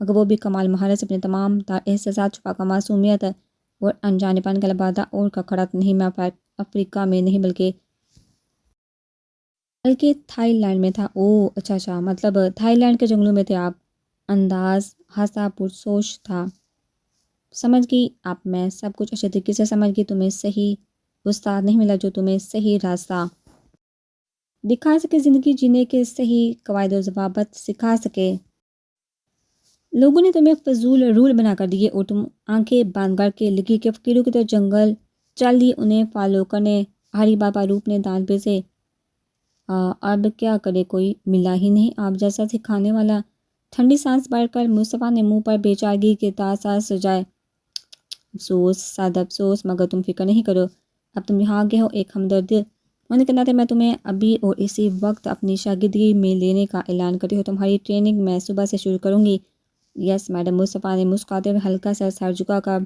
مگر وہ بھی کمال مہارت سے اپنے تمام تار احساسات چھپا کر معصومیت اور انجانے پن کا لبادہ اور کا کھڑا نہیں، میں افریقہ میں نہیں بلکہ تھائی لینڈ میں تھا۔ اوہ اچھا، مطلب تھائی لینڈ کے جنگلوں میں تھے آپ۔ انداز ہنسا پرسوچ تھا۔ سمجھ گئی اب میں سب کچھ اچھے طریقے سے سمجھ گئی۔ تمہیں صحیح استاد نہیں ملا جو تمہیں صحیح راستہ دکھا سکے، زندگی جینے کے صحیح قواعد و ضوابط سکھا سکے۔ لوگوں نے تمہیں فضول رول بنا کر دیے اور تم آنکھیں بند کر کے لگی کہ فقیروں کی طرح جنگل چل دی انہیں فالو کرنے۔ ہری بابا روپ نے دانت پہ سے اب کیا کرے، کوئی ملا ہی نہیں آپ جیسا سکھانے والا۔ ٹھنڈی سانس بھر کر مصطفیٰ نے منہ پر بے چارگی کے تاثر سجائے۔ افسوس صد افسوس، مگر تم فکر نہیں کرو، اب تم یہاں گئے ہو ایک ہمدرد ہونے کے ناطے میں تمہیں ابھی اور اسی وقت اپنی شاگردگی میں لینے کا اعلان کرتی ہوں۔ تمہاری ٹریننگ میں صبح سے شروع کروں گی۔ یس میڈم، مصطفیٰ نے مسکراتے ہوئے ہلکا سا سر جھکا کر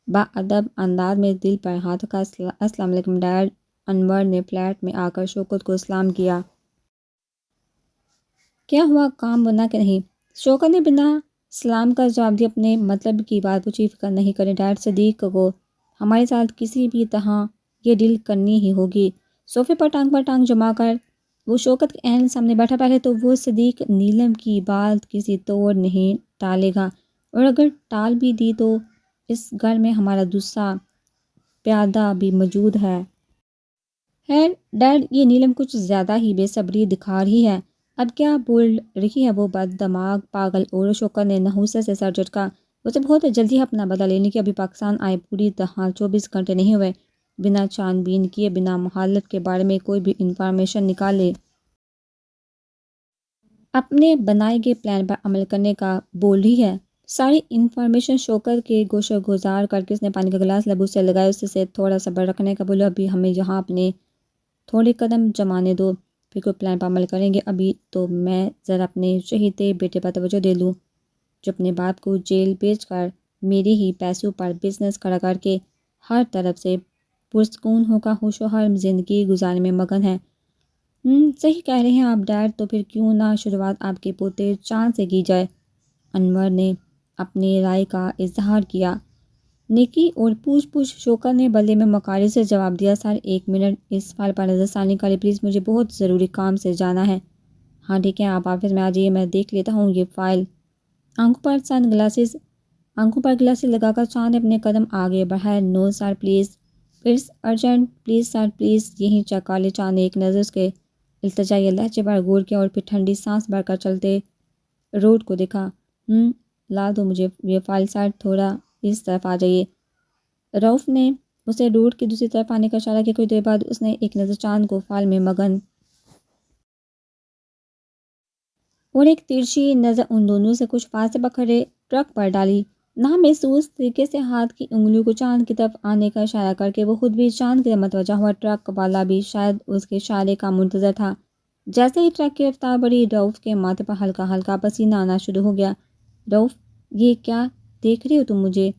باادب انداز میں دل پر ہاتھ رکھا۔ السلام علیکم ڈیڈ۔ انور نے فلیٹ میں آ کر شوکت کو سلام کیا۔ کیا ہوا، کام بنا کہ نہیں؟ شوکت نے بنا سلام کا جواب دیا، اپنے مطلب کی بات پوچھی۔ فکر نہیں کریں ڈیڈ، صدیق کو ہمارے ساتھ کسی بھی طرح یہ ڈیل کرنی ہی ہوگی۔ صوفے پر ٹانگ جما کر وہ شوکت کے عین سامنے بیٹھا۔ پہلے تو وہ صدیق نیلم کی بات کسی طور نہیں ٹالے گا، اور اگر ٹال بھی دی تو اس گھر میں ہمارا دوسرا پیادہ بھی موجود ہے۔ خیر ڈیڈ، یہ نیلم کچھ زیادہ ہی بے صبری دکھا رہی ہے۔ اب کیا بول رہی ہے وہ بد دماغ پاگل؟ اور شوکت نے نحوست سے سر جھٹکا۔ اسے بہت جلدی ہے اپنا بدلہ لینے کی۔ ابھی پاکستان آئے پوری طرح 24 گھنٹے نہیں ہوئے، بنا چھان بین کیے، بنا محالت کے بارے میں کوئی بھی انفارمیشن نکالے اپنے بنائے گئے پلان پر عمل کرنے کا بول رہی ہے۔ ساری انفارمیشن شوکت کے گوشہ گزار کر کے اس نے پانی کا گلاس لبو سے لگایا، اس سے تھوڑا صبر رکھنے کا بولا۔ ابھی ہمیں یہاں اپنے تھوڑے قدم جمانے دو، پھر کوئی پلان پر عمل کریں گے۔ ابھی تو میں ذرا اپنے شہیدے بیٹے پر توجہ دے لوں جو اپنے باپ کو جیل بھیج کر میرے ہی پیسوں پر بزنس کھڑا کر کے ہر طرف سے پرسکون ہو کر خوش و حرم زندگی گزارنے میں مگن ہے۔ صحیح کہہ رہے ہیں آپ ڈیڈ، تو پھر کیوں نہ شروعات آپ کے پوتے چاند سے کی جائے؟ انور نے اپنی رائے کا اظہار کیا۔ نیکی اور پوچھ شوکت نے بدلے میں مکاری سے جواب دیا۔ سر ایک منٹ اس فائل پر نظر ثانی کریں پلیز، مجھے بہت ضروری کام سے جانا ہے۔ ہاں ٹھیک ہے، آپ آفس میں آ جائیے، میں دیکھ لیتا ہوں یہ فائل۔ آنکھوں پر گلاسز لگا کر چاند نے اپنے قدم آگے بڑھائے۔ No sir please, it's urgent, please sir please یہیں چیک کر لیں۔ چاند نے ایک نظر اس کے التجائی لہجے پر غور کیا اور پھر ٹھنڈی سانس بھر کر چلتے روڈ کو دیکھا۔ لا دو مجھے یہ فائل سر، تھوڑا اس طرف آ جائیے۔ رؤف نے اسے روڈ کی دوسری طرف آنے کا اشارہ کیا۔ کچھ دیر بعد اس نے ایک نظر چاند کو فائل میں مگن اور ایک ترچھی نظر ان دونوں سے کچھ فاصلے پر کھڑے ٹرک پر ڈالی۔ نامحسوس طریقے سے ہاتھ کی انگلیوں کو چاند کی طرف آنے کا اشارہ کر کے وہ خود بھی چاند کی طرف متوجہ ہوا۔ ٹرک والا بھی شاید اس کے اشارے کا منتظر تھا۔ جیسے ہی ٹرک کی رفتار بڑھی، رؤف کے ماتھے پر ہلکا پسینہ آنا شروع ہو گیا۔ رؤف، یہ کیا دیکھ رہے ہو تم مجھے؟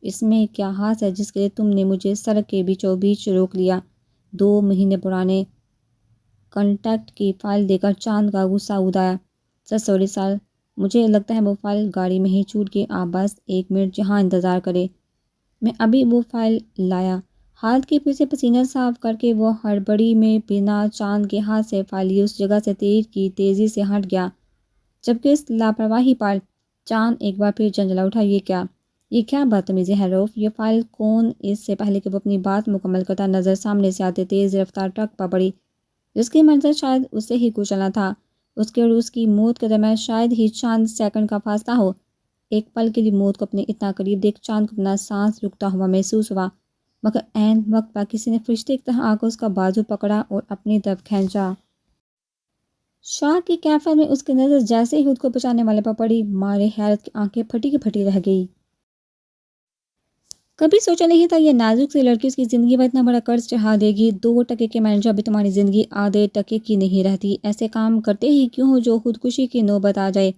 اس میں کیا خاص ہے جس کے لیے تم نے مجھے سڑک کے بیچوں بیچ روک لیا؟ 2 مہینے پرانے کنٹیکٹ کی فائل دے کر چاند کا غصہ اگایا۔ سر سوری سر، مجھے لگتا ہے وہ فائل گاڑی میں ہی چھوٹ گئی، آپ بس 1 منٹ یہاں انتظار کریں، میں ابھی وہ فائل لایا۔ ہاتھ کے پھر سے پسینہ صاف کر کے وہ ہڑبڑی میں بنا چاند کے ہاتھ سے فائل لی اس جگہ سے تیر کی تیزی سے ہٹ گیا، جبکہ اس لاپرواہی پر چاند ایک بار پھر جھنجھلا اٹھا۔ یہ کیا بدتمیزی ہے رؤف؟ یہ فائل کون؟ اس سے پہلے کہ وہ اپنی بات مکمل کرتا نظر سامنے سے آتے تیز رفتار ٹرک پر پڑی جس کی منزل شاید اسے ہی کچلنا تھا۔ اس کے اور اس کی موت کے درمیان شاید ہی چند سیکنڈ کا فاصلہ ہو۔ ایک پل کے لیے موت کو اپنے اتنا قریب دیکھ چاند کو اپنا سانس رکتا ہوا محسوس ہوا، مگر عین وقت پر کسی نے فرشتے کی طرح آ کر اس کا بازو پکڑا اور اپنی طرف کھینچا۔ شاہ کی کیفیت میں اس کی نظر جیسے ہی خود کو بچانے والے پر پڑی، مارے حیرت کی آنکھیں پھٹی کی پھٹی رہ گئی۔ کبھی سوچا نہیں تھا یہ نازک سی لڑکی اس کی زندگی پر اتنا بڑا قرض چڑھا دے گی۔ 2 ٹکے کے مینیجر، ابھی تمہاری زندگی آدھے ٹکے کی نہیں رہتی۔ ایسے کام کرتے ہی کیوں ہو جو خودکشی کی نوبت آ جائے؟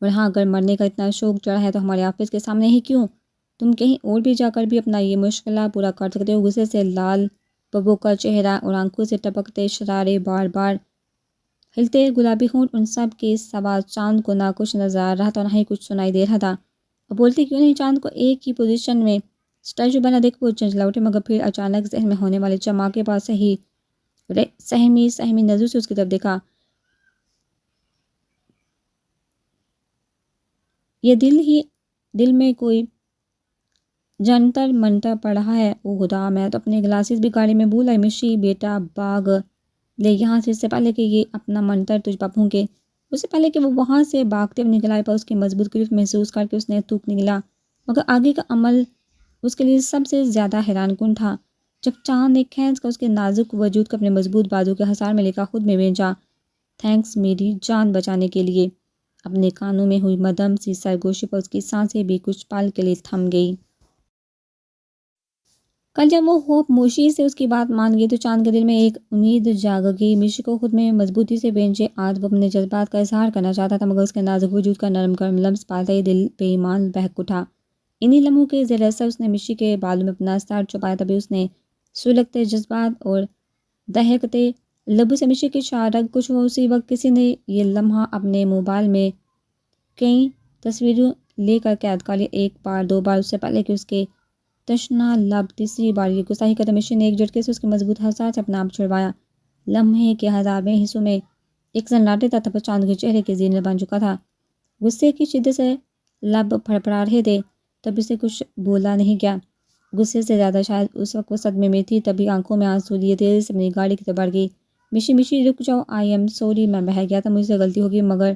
اور ہاں، اگر مرنے کا اتنا شوق چڑھا ہے تو ہمارے آفس کے سامنے ہی کیوں؟ تم کہیں اور بھی جا کر بھی اپنا یہ مشغلہ پورا کر سکتے ہو۔ غصے سے لال ببو کا چہرہ اور آنکھوں سے ٹپکتے شرارے بار بار ہلتے گلابی ہونٹ ان سب کے سوا چاند کو نہ کچھ نظر آ رہا تھا، نہ ہی کچھ سنائی دے رہا تھا۔ اب بولتے کیوں نہیں؟ چاند کو ایک ہی پوزیشن میں اسٹیچو بنا دیکھ وہ چنچلا اٹھے، مگر پھر اچانک ذہن میں ہونے والے چماکے پاس سے ہی سہمی نظر سے اس کی طرف دیکھا۔ یہ دل میں کوئی جنتر منتر پڑ رہا ہے۔ او خدا، میں تو اپنے گلاسز بھی گاڑی میں بھول آئی۔ مشی بیٹا باغ لے یہاں سے، اس سے پہلے کہ یہ اپنا منتر تجھ پر پھونکے، اس سے پہلے کہ وہ وہاں سے بھاگتے ہوئے نکل آئے، پر اس کی مضبوط گرفت محسوس کر کے اس نے تھوک نکلا۔ مگر آگے کا عمل اس کے لیے سب سے زیادہ حیران کن تھا۔ جب چاند نے کھینچ کر اس کے نازک وجود کو اپنے مضبوط بازو کے حصار میں لے کر خود میں بھیجا، تھینکس میری جان بچانے کے لیے۔ اپنے کانوں میں ہوئی مدھم سی سرگوشی پر اس کی سانسیں بھی کچھ پل کے لیے تھم گئی۔ کل جب وہ خوب موشی سے اس کی بات مان گئی تو چاند کے دل میں ایک امید جاگ گئی۔ مشی کو خود میں مضبوطی سے بھیجے آج وہ اپنے جذبات کا اظہار کرنا چاہتا تھا، مگر اس کے نازک وجود کا نرم گرم لمس پاتا ہی دل بے ایمان بہک اٹھا۔ انہی لمحوں کے زیر اثر اس نے مشی کے بالوں میں اپنا سر چھپایا، تبھی اس نے سلگتے جذبات اور دہکتے لبوں سے مشی کی شارگ کچھ ہوا۔ اسی وقت کسی نے یہ لمحہ اپنے موبائل میں کئی تصویروں لے کر قید کر لیا، ایک بار دو بار، اس سے پہلے کہ اس کے تشنہ لب تیسری بار یہ گستاخی کرتے مشی نے ایک جھٹکے سے اس کے مضبوط حصار سے اپنا آپ چھڑوایا۔ لمحے کے ہزارویں حصوں میں ایک سناٹے تھا، تب چاند کے چہرے کے زینے بن چکا تھا، غصے کی شدت سے لب پھڑپڑا رہے تھے، تب اسے کچھ بولا نہیں گیا۔ غصے سے زیادہ شاید اس وقت وہ صدمے میں تھی، تبھی آنکھوں میں آنسو لیے تیزی سے اپنی گاڑی کی طرف بڑھ گئی۔ مشی رک جاؤ، آئی ایم سوری، میں بہہ گیا تھا، مجھ سے غلطی ہوگی، مگر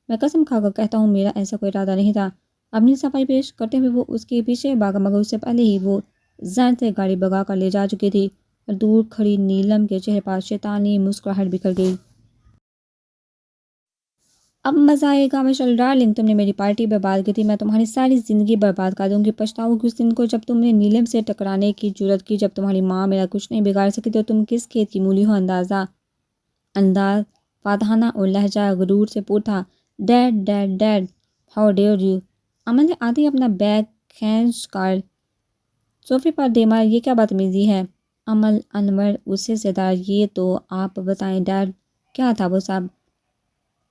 میں قسم کھا کر کہتا ہوں میرا ایسا کوئی ارادہ نہیں تھا۔ اپنی صفائی پیش کرتے ہوئے وہ اس کے پیچھے بھاگا، مگر اس سے پہلے ہی وہ زین سے گاڑی بھگا کر لے جا چکی تھی اور دور کھڑی نیلم کے چہرے پر شیطانی مسکراہٹ بکھر گئی۔ اب مزہ آئے گا مشل ڈارلنگ، تم نے میری پارٹی برباد کی تھی، میں تمہاری ساری زندگی برباد کر دوں گی۔ پچھتاؤ گی اس دن کو جب تم نے نیلم سے ٹکرانے کی جرات کی، جب تمہاری ماں میرا کچھ نہیں بگاڑ سکی تو تم کس کھیت کی مولی ہو۔ انداز فاتحانہ اور لہجہ غرور سے پوچھا، ڈیڈ ہاؤ ڈیئر یو۔ امن نے آتے ہی اپنا بیگ کھینچ کر صوفے پر دے مارا، یہ کیا بدتمیزی ہے؟ عمل انور غصے سے دار، یہ تو آپ بتائیں ڈیڈ، کیا تھا وہ سب؟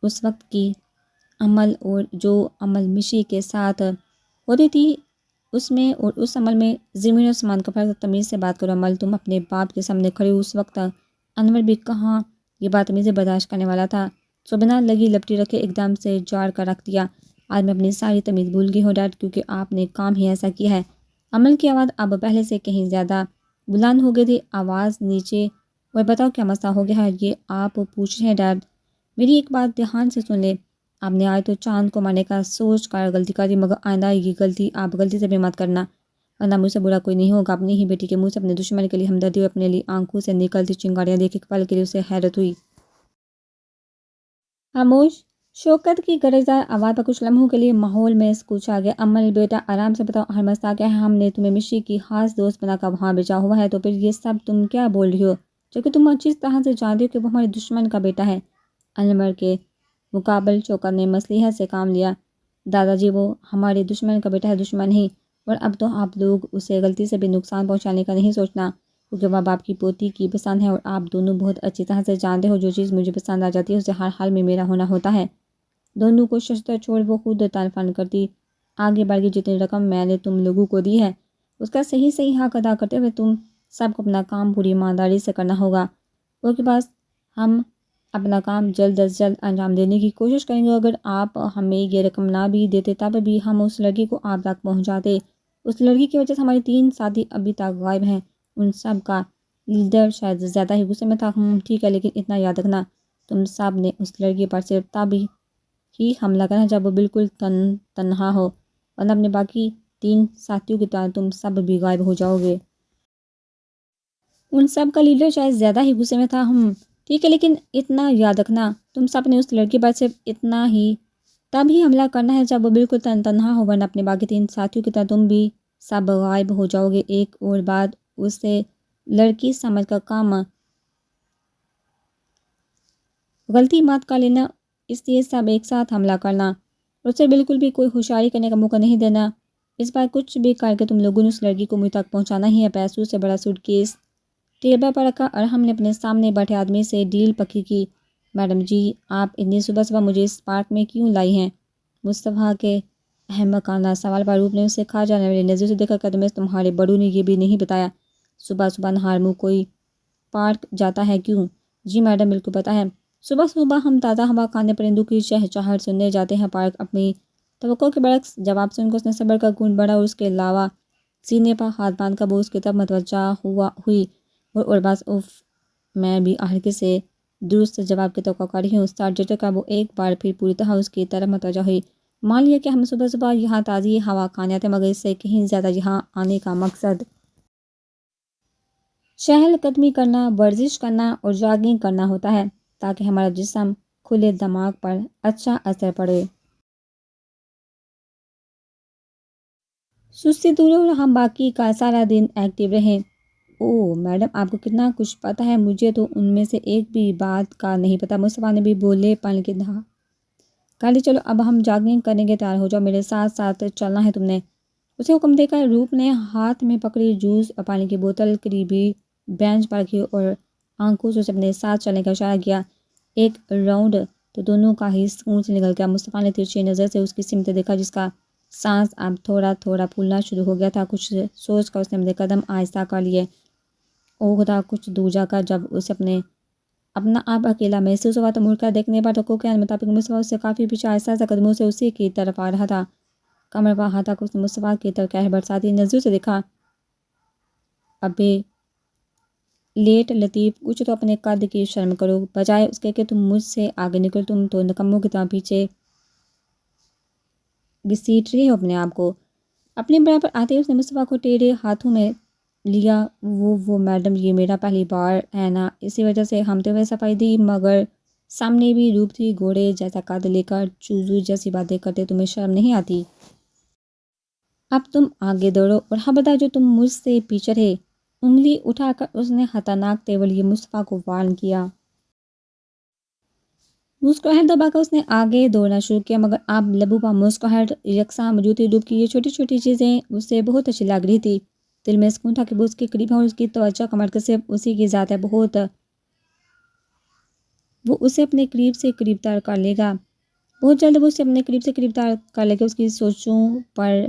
اس وقت کی عمل اور جو عمل مشی کے ساتھ ہوتی تھی اس میں اور اس عمل میں زمین و آسمان کا فرق۔ تمیز سے بات کرو عمل، تم اپنے باپ کے سامنے کھڑے ہو۔ اس وقت انور بھی کہاں یہ باتمیزی برداشت کرنے والا تھا، سو بنا لگی لپٹی رکھے ایک دم سے جاڑ کر رکھ دیا، آج میں اپنی ساری تمیز بھول گئی ہوں ڈیڈ، کیونکہ آپ نے کام ہی ایسا کیا ہے۔ عمل کی آواز اب پہلے سے کہیں زیادہ بلند ہو گئی تھی، آواز نیچے، اور بتاؤ کیا مسئلہ ہو گیا ہے؟ یہ آپ پوچھ رہے ہیں ڈیڈ؟ میری ایک بات دھیان سے سن لے، آپ نے آج تو چاند کو مارنے کا سوچ کر غلطی کر دی، مگر آئندہ یہ غلطی آپ غلطی سے بھی مت کرنا، ورنہ مجھ سے برا کوئی نہیں ہوگا۔ اپنی ہی بیٹی کے منہ سے اپنے دشمن کے لیے ہمدردی اور اپنے لیے آنکھوں سے نکلتی چنگاریاں دیکھ ایک پل کے لیے اسے حیرت ہوئی۔ خاموش شوکت کی گرجدار آواز پر کچھ لمحوں کے لیے ماحول میں سکوت چھا گیا۔ عمل بیٹا آرام سے بتاؤ، ہر مسئلہ کیا ہے؟ ہم نے تمہیں مشی کی خاص دوست بنا کر وہاں بھیجا ہوا ہے، تو پھر یہ سب تم کیا بول رہی ہو، جبکہ تم اچھی طرح سے جانتی ہو کہ وہ ہمارے دشمن کا بیٹا ہے۔ انور کے مقابل شوکت نے مصلحت سے کام لیا، دادا جی وہ ہمارے دشمن کا بیٹا ہے، دشمن ہی، اور اب تو آپ لوگ اسے غلطی سے بھی نقصان پہنچانے کا نہیں سوچنا، کیونکہ وہ باپ کی پوتی کی پسند ہے، اور آپ دونوں بہت اچھی طرح سے جانتے ہو جو چیز مجھے پسند آ جاتی ہے اسے ہر حال میں میرا ہونا ہوتا ہے۔ دونوں کو ششتر چھوڑ وہ خود تن فن کرتی آگے بڑھ گئی۔ جتنی رقم میں نے تم لوگوں کو دی ہے اس کا صحیح حق ادا کرتے ہوئے تم سب کو اپنا کام پوری ایمانداری سے کرنا ہوگا۔ وہ کے پاس ہم اپنا کام جلد از جلد انجام دینے کی کوشش کریں گے، اگر آپ ہمیں یہ رقم نہ بھی دیتے تب بھی ہم اس لڑکی کو آپ تک پہنچاتے۔ اس لڑکی کی وجہ سے ہمارے 3 ساتھی ابھی تک غائب ہیں۔ ان سب کا لیڈر شاید زیادہ ہی غصے میں تھا۔ ٹھیک ہے، لیکن اتنا یاد رکھنا تم سب نے اس لڑکی پر صرف تب ہی حملہ کرنا جب وہ بالکل تنہا ہو، ورنہ اپنے باقی 3 ساتھیوں کی طرح تم سب بھی غائب ہو جاؤ گے۔ ان سب کا لیڈر شاید زیادہ ہی غصے میں تھا۔ ٹھیک ہے، لیکن اتنا یاد رکھنا تم سب نے اس لڑکی پر صرف اتنا ہی تب ہی حملہ کرنا ہے جب وہ بالکل تنہا ہو، ورنہ اپنے باقی 3 ساتھیوں کی طرح تم بھی سب غائب ہو جاؤ گے۔ ایک اور بات، اسے لڑکی سمجھ کر کام غلطی مت کر لینا، اس لیے سب ایک ساتھ حملہ کرنا اور اسے بالکل بھی کوئی ہوشیاری کرنے کا موقع نہیں دینا۔ اس بار کچھ بھی کر کے تم لوگوں نے اس لڑکی کو مجھ تک پہنچانا ہی ہے۔ پیسوں سے بڑا سوٹ کیس ٹیبل پر رکھا اور ہم نے اپنے سامنے بیٹھے آدمی سے ڈیل پکی کی، میڈم جی آپ اتنی صبح صبح مجھے اس پارک میں کیوں لائی ہیں؟ مصطفیٰ کے احمقانہ سوال پر روپ نے اسے کھا جانے والی نظر سے دیکھا کہ تمہارے بڑوں نے یہ بھی نہیں بتایا صبح صبح نہار منہ کوئی پارک جاتا ہے کیوں؟ جی میڈم بالکل پتہ ہے، صبح صبح ہم تازہ ہوا کھانے پرندوں کی چہچہاہٹ سننے جاتے ہیں پارک۔ اپنی توقع کے برعکس جواب سن کر اس نے صبر کا گھونٹ بڑھا اور اس کے علاوہ سینے پر ہاتھ باندھ کر وہ اس کی طرف متوجہ ہوئی اور بس اف میں بھی آخر کسی درست جواب کی توقع کر رہی ہوں۔ سرجٹ کا وہ ایک بار پھر پوری طرح اس کی طرف متوجہ ہوئی۔ مان لیا کہ ہم صبح صبح یہاں تازی ہوا کھانے آتے، مگر اس سے کہیں زیادہ یہاں آنے کا مقصد چہل قدمی کرنا، ورزش کرنا اور جاگنگ کرنا ہوتا ہے تاکہ ہمارا جسم کھلے دماغ پر اچھا اثر پڑے، سستی دور ہو اور ہم باقی کا سارا دن ایکٹیو رہیں۔ اوہ میڈم آپ کو کتنا کچھ پتہ ہے، مجھے تو ان میں سے ایک بھی بات کا نہیں پتہ۔ مصطفیٰ نے بھی بولے پن کے کہا کالی چلو اب ہم جاگنگ کریں گے، تیار ہو جاؤ، میرے ساتھ ساتھ چلنا ہے تم نے۔ اسے حکم دے کر روپ نے ہاتھ میں پکڑی جوس اور پانی کی بوتل قریبی بینچ پر رکھی اور آنکھوں سے اپنے ساتھ چلنے کا اشارہ کیا۔ ایک راؤنڈ تو دونوں کا ہی سکون سے نکل گیا۔ مصطفیٰ نے ترچھی نظر سے اس کی سمت دیکھا جس کا سانس اب تھوڑا تھوڑا پھولنا شروع ہو گیا تھا۔ کچھ سوچ کر اس نے اپنے قدم آہستہ کر لیے۔ او خدا، کچھ دور جا کر جب اسے اپنا آپ اکیلا محسوس ہوا تو مڑ کر دیکھنے پر توقع کے مطابق مصطفیٰ اس سے کافی پیچھے آہستہ آہستہ قدموں سے اسی کی طرف آ رہا تھا۔ کمر پر ہاتھ رکھ اس نے مصطفیٰ کی طرف کہہ برساتی نظروں سے دیکھا، ابے لیٹ لطیف، کچھ تو اپنے قد کی شرم کرو، بجائے اس کے کہ تم مجھ سے آگے نکلو، تم تو نکموں کی طرح پیچھے گھسیٹ رہے ہو اپنے آپ کو۔ اپنے برابر آتے اس نے مصطفیٰ کو ٹیڑھے ہاتھوں میں لیا۔ وہ میڈم یہ میرا پہلی بار ہے نا، اسی وجہ سے ہم تو ہوئے صفائی دی، مگر سامنے بھی روپ تھی، گھوڑے جیسا قد لے کر چوزو جیسی باتیں کرتے، تمہیں شرم نہیں آتی؟ اب تم آگے دوڑو اور خبردار جو تم مجھ سے پیچھے رہے۔ انگلی اٹھا کر اس نے خطرناک تیور لیے مصطفیٰ کو وارن کیا۔ مسکراہٹ دبا کر اس نے آگے دوڑنا شروع کیا، مگر اب لبوں پر مسکراہٹ یکساں موجود تھی۔ روپ کی یہ چھوٹی چھوٹی چیزیں اسے بہت اچھی لگ رہی تھی۔ دل میں سکون تھا کہ وہ اس کے قریب ہے اور اس کی توجہ کا مرکز صرف اسی کی ذات ہے۔ وہ اسے اپنے قریب سے قریب تر کر لے گا، بہت جلد وہ اسے اپنے قریب سے قریب تر کر لے گا۔ اس کی سوچوں پر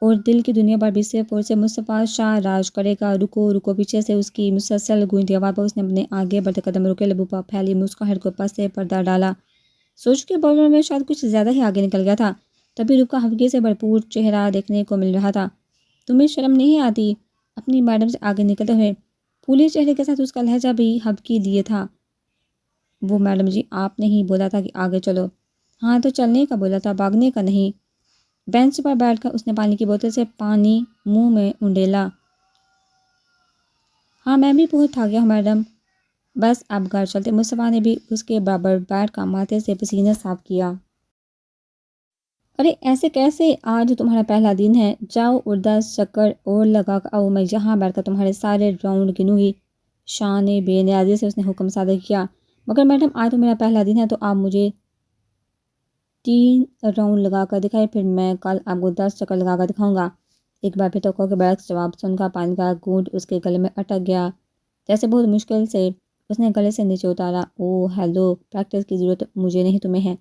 اور دل کی دنیا پر بھی صرف اور صرف مصطفیٰ شاہ راج کرے گا۔ رکو رکو، پیچھے سے اس کی مسلسل گونجتی آواز پر اس نے اپنے آگے بڑھتے قدم روکے، لبوں پر پھیلی مسکراہٹ کو پس پردہ ڈالا۔ سوچ کے بارے میں شاید کچھ زیادہ ہی آگے نکل گیا تھا، تبھی روپ کا خفگی سے بھرپور چہرہ دیکھنے کو مل رہا تھا۔ تمہیں شرم نہیں آتی؟ اپنی میڈم سے آگے نکلتے ہوئے پھولے چہرے کے ساتھ اس کا لہجہ بھی حبکی لیے تھا۔ وہ میڈم جی آپ نے ہی بولا تھا کہ آگے چلو۔ ہاں تو چلنے کا بولا تھا، بھاگنے کا نہیں۔ بینچ پر بیٹھ کر اس نے پانی کی بوتل سے پانی منہ میں انڈیلا۔ ہاں میں بھی بہت تھک گیا ہوں میڈم، بس اب گھر چلتے۔ مصطفیٰ نے بھی اس کے برابر بیٹھ کر ماتھے سے پسینہ صاف کیا۔ ارے ایسے کیسے، آج تمہارا پہلا دن ہے، جاؤ اور 10 چکر اور لگا کر آؤ، میں یہاں بیٹھ کر تمہارے سارے راؤنڈ گنوں گی۔ شان بے نیازی سے اس نے حکم صادر کیا۔ مگر میڈم آج تو میرا پہلا دن ہے، تو آپ مجھے 3 راؤنڈ لگا کر دکھائے، پھر میں کل آپ کو 10 چکر لگا کر دکھاؤں گا۔ ایک بار پھر توقع کے برعکس جواب سن کر پانی کا گھونٹ اس کے گلے میں اٹک گیا، جیسے بہت مشکل سے اس نے گلے سے نیچے اتارا۔ اوہ ہیلو، پریکٹس کی ضرورت مجھے نہیں تمہیں ہے،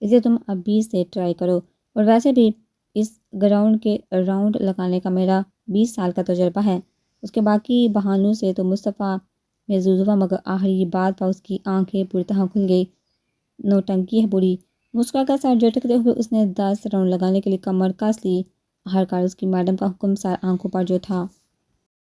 اسے تم ابھی سے ٹرائی کرو، اور ویسے بھی اس گراؤنڈ کے راؤنڈ لگانے کا میرا 20 سال کا تجربہ ہے۔ اس کے باقی بہانوں سے تو مصطفیٰ محظوظ ہوا، مگر آخری بات پر اس کی آنکھیں پوری طرح کھل گئی۔ نوٹنکی ہے پوری۔ مسکرا کر سر جھٹکتے ہوئے اس نے 10 راؤنڈ لگانے کے لیے کمر کس لی۔ آخرکار اس کی میڈم کا حکم سار آنکھوں پر جو تھا